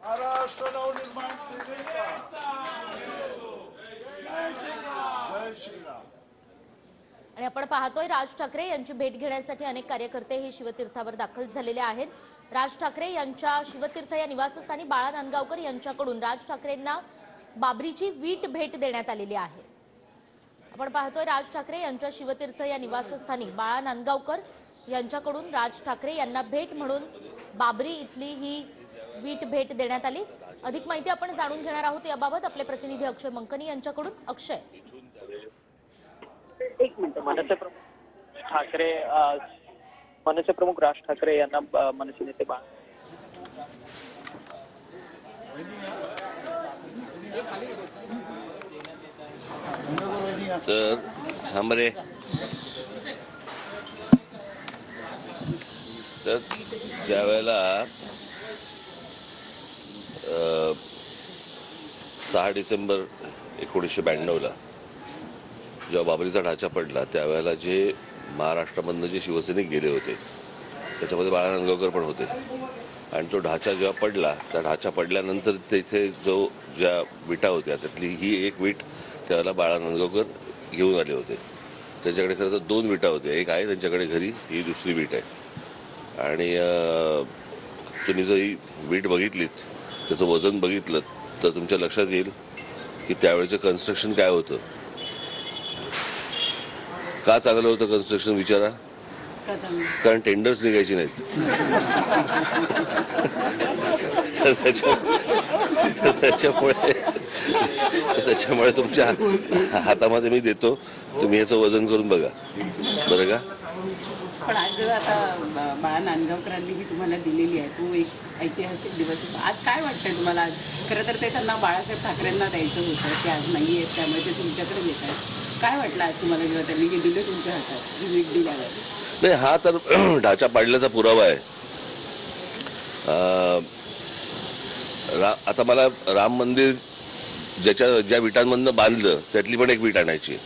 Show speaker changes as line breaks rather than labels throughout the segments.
महाराष्ट्र नवनिर्माण सेनेचा जय श्रीराम।
आणि आपण पाहतोय राज ठाकरे यांची भेट घेण्यासाठी अनेक कार्यकर्ते हे शिवतीर्थावर दाखल झालेले आहेत। राज ठाकरे यांच्या शिवतीर्थ या निवासस्थानी बाळा नांदगावकर यांच्याकडून राज ठाकरेंना बाबरीची वीट भेट देण्यात आलेली आहे। आपण पाहतोय राज ठाकरे यांच्या शिवतीर्थ या निवासस्थानी बाळा नांदगावकर यांच्याकडून राज ठाकरे यांना भेट म्हणून बाबरी इथली ही वीट भेट देण्यात आली। अधिक माहिती आपण जाणून घेणार आहोत याबाबत आपले प्रतिनिधी अक्षय मंकनी यांच्याकडून। अक्षय,
एक मिनिट। मनसे प्रमुख राज ठाकरे यांना मनसे नेते
तर हमारे तर ज्यावेळेला 6 डिसेंबर 1992ला जेव्हा बाबरीचा ढाचा पडला त्यावेळेला जे महाराष्ट्रामधनं जे शिवसैनिक गेले होते त्याच्यामध्ये बाळा नांदगावकर पण होते आणि तो ढाचा जेव्हा पडला त्या ढाचा पडल्यानंतर तिथे ज्या विटा होत्या त्यातली ही एक वीट त्यावेळेला बाळा नांदगावकर घेऊन आले होते। त्यांच्याकडे खरं तर 2 विटा होत्या, एक आहे त्यांच्याकडे घरी, ही दुसरी वीट आहे। आणि तुम्ही जर ही वीट बघितलीत त्याचं वजन बघितलं तर तुमच्या लक्षात येईल की त्यावेळेचं कन्स्ट्रक्शन काय होतं। का चांगलं होतं कन्स्ट्रक्शन विचारा, कारण टेंडर्स निघायची नाहीत। त्याच्यामुळे तुमच्या हातामध्ये मी देतो, तुम्ही याचं वजन करून बघा बरं का।
पण आज आता बाळा नांदगावकरांनी ही तुम्हाला दिलेली आहे, तो एक ऐतिहासिक दिवस होता। आज काय वाटतंय तुम्हाला? खरं तर ते त्यांना बाळासाहेब ठाकरेंना द्यायचं होतं, ते आज नाही आहेत, त्यामुळे ते तुमच्याकडे येत आहेत। काय वाटलं आज तुम्हाला जेव्हा त्यांनी हे दिलं तुमच्या हातात, ही वीट दिल्यावर?
नाही, हा तर ढाचा पाडल्याचा पुरावा आहे। आता मला राम मंदिर ज्या विटांमधनं बांधलं त्यातली पण एक वीट आणायची,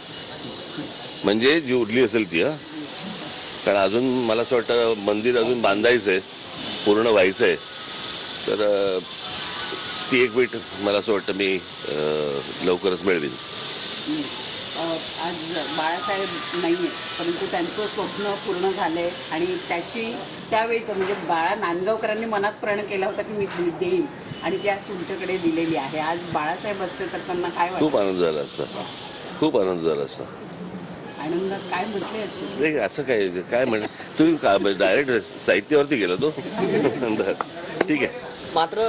म्हणजे जी उरली असेल ती। कारण अजून मला असं वाटतं मंदिर अजून बांधायचंय, पूर्ण व्हायचंय, तर ती एक वीट मला असं वाटतं मी लवकरच मिळवीन।
आज बाळासाहेब नाही आहे, परंतु त्यांचं स्वप्न पूर्ण झालंय आणि त्यावेळीचं म्हणजे बाळा नांदगावकरांनी मनात प्रण केला होता की मी देईन आणि ती आज तुमच्याकडे दिलेली आहे। आज बाळासाहेब असते तर त्यांना काय वाटतं?
खूप आनंद झाला असता, खूप आनंद झाला असता।
आनंदात काय म्हटले असते?
असं काय म्हण तुम्ही डायरेक्ट साहित्यावरती गेला तो। ठीक आहे।
मात्र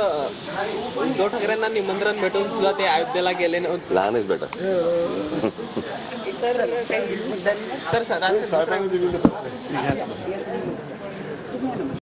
उद्धव ठाकरेंना निमंत्रण भेटून सुद्धा ते अयोध्येला गेले नव्हते।
लहान आहेस बेटा।
इतर काही मुद्द्यांनी तर